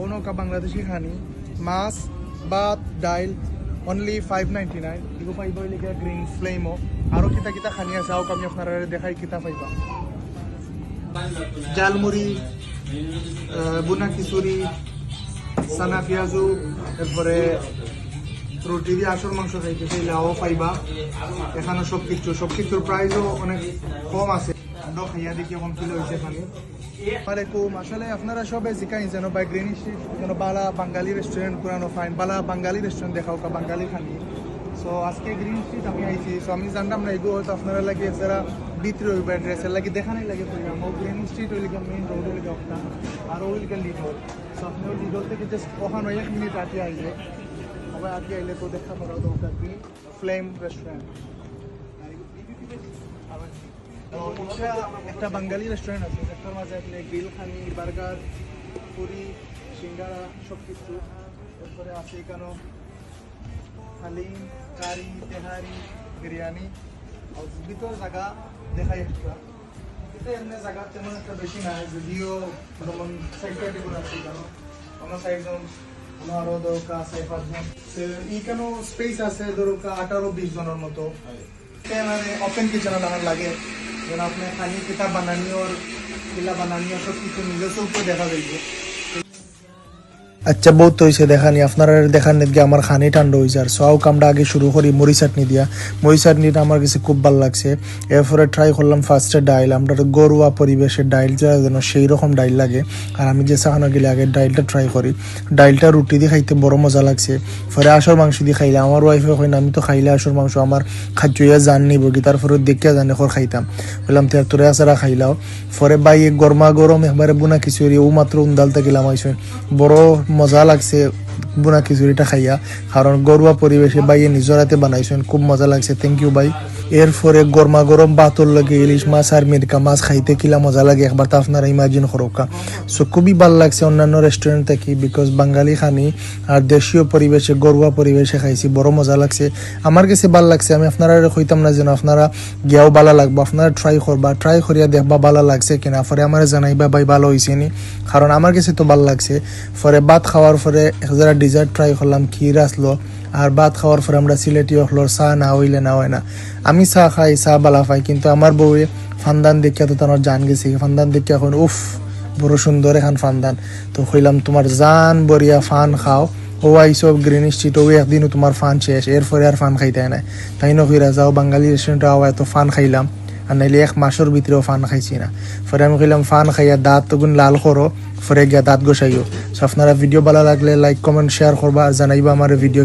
অনকা বাংলাদেশি খানি মাছ ভাত ডাইল অনলি 599 এগো পাইবা লিখা গ্রিন ফ্লেমও আরো কিতা কিতা খানি আছে আও আমি আপনারা দেখাই কিতা পাইবা জালমুড়ি বুনা খিচুড়ি সানা পেঁয়াজু এরপরে রুটি দিয়ে আসল মাংস খাইতে চাইলে আও পাইবা এখানে সব কিছুর প্রাইসও অনেক কম আছে আমরা খাইয়া দেখি এখন কিলো হয়েছে এখানে ওয়ালাইকুম আসলে আপনারা সবাই জিকাই যেন বা গ্রিন স্ট্রিট যেন বালা বাঙালি রেস্টুরেন্ট পুরানো ফাইন বালা বাঙালি রেস্টুরেন্ট দেখাও কা বাঙালি খানি সো আজকে গ্রিন স্ট্রিট আমি আইছি সো আমি জানতাম না এগো হয়তো আপনারা লাগে যারা ভিতরে হইবা অ্যাড্রেসের লাগে দেখানোই লাগে পড়লাম ও গ্রিন স্ট্রিট ওই লিখে মেইন রোড লিখে একটা আর ওই লিখে লিডল সো আপনি ওই লিডল থেকে জাস্ট ওখানে 1 মিনিট আগে আইলে আবার আগে আইলে তো দেখা করা দরকার কি ফ্লেম রেস্টুরেন্ট একটা বাঙালি রেস্টুরেন্ট আছে যেটার মাঝে আপনি গ্রিল খানি বার্গার পুরি সিঙ্গারা সব কিছু এরপরে আছে এখানে হালিম কারি তেহারি বিরিয়ানি আর ভিতর জায়গা দেখাই একটা এটা এমনি জায়গা তেমন একটা বেশি নাই যদিও যেমন সাইকেল আছে এখানে আমার সাইড যেমন আরো দরকার আছে 5 জন এইখানেও স্পেস আছে দরকার 18-20 জনের মতো মানে ওপেন কিচেন লাগে যেন আপনি খালি কিতা বানানিও কিলা বানানিও সব কিছু নিজস্ব উপর দেখা যাইবে আচ্ছা বহুত হয়েছে দেখানি আপনারা দেখান গিয়ে আমার খানি ঠান্ডা হয়েছে আর সব কামটা আগে শুরু করি মুড়ি চাটনি দিয়া মুড়ি চাটনিটা আমার কাছে খুব ভালো লাগছে এরপরে ট্রাই করলাম ফার্স্টে ডাইল আমরা গরুয়া পরিবেশের ডাইল যেন সেই রকম ডাইল লাগে আর আমি যে চাখানো গেলে আগে ডাইলটা ট্রাই করি ডাইলটা রুটি দিয়ে খাইতে বড় মজা লাগছে পরে আসর মাংস দিয়ে খাইলে আমার ওয়াইফে হয় না আমি তো খাইলে আসর মাংস আমার খাদ্যইয়া জান নিব কি তারপরে দেখিয়া জানে খর খাইতাম বললাম তোরে আসারা খাইলাও পরে বাই গরমা গরম একবারে বুনা খিচুড়ি ও মাত্র উন্দালতে গেলাম আইসেন বড় মজা লাগছে বুনা খিচুড়িটা খাইয়া কারণ গরুয়া পরিবেশে বাইয়ে নিজের হাতে বানাইছেন খুব মজা লাগছে থ্যাংক ইউ ভাই এরপরে গরমা গরম ভাতর লগে ইলিশ মাছ আর মিরকা মাছ খাইতে কিলা মজা লাগে একবার তো আপনারা ইমাজিন করোকা সো খুবই ভালো লাগছে অন্যান্য রেস্টুরেন্ট থেকে বিকজ বাঙালি খানি আর দেশীয় পরিবেশে গরুয়া পরিবেশে খাইছি বড় মজা লাগছে আমার কাছে ভালো লাগছে আমি আপনারা কইতাম না যেন আপনারা গিয়াও ভালো লাগবো আপনারা ট্রাই করিয়া দেখবা ভালো লাগছে কিনা পরে আমার জানাইবা ভাই ভালো হয়েছে নি কারণ আমার কাছে তো ভালো লাগছে পরে ভাত খাওয়ার পরে যারা ডিজার্ট ট্রাই করলাম ক্ষীর আসলো আর ভাত খাওয়ার পরে আমরা সিলেটি হলো চা না হইলে না হয় না আমি চা খাই চা বালা পাই কিন্তু আমার বউয়ে ফান্দান দেখিয়া তো তোমার জান গেছে ফান্দান দেখিয়া এখন উফ বড় সুন্দর এখন ফান্দান তো কইলাম তোমার জান বরিয়া ফান খাও ও আইসব গ্রিন স্ট্রিট ও একদিনও তোমার ফান শেষ এরপরে আর ফান খাইতে নাই তাই নকইরা যাও বাঙালি রেস্টুরেন্টে আও এত ফান খাইলাম আর নাইলে 1 মাসের ভিতরেও ফান খাইছি না পরে আমি কইলাম ফান খাইয়া দাঁত তখন লাল করো পরে গিয়া দাঁত গোসাইও সো আপনারা ভিডিও ভালো লাগলে লাইক কমেন্ট শেয়ার করবা আর জানাইবা আমার ভিডিও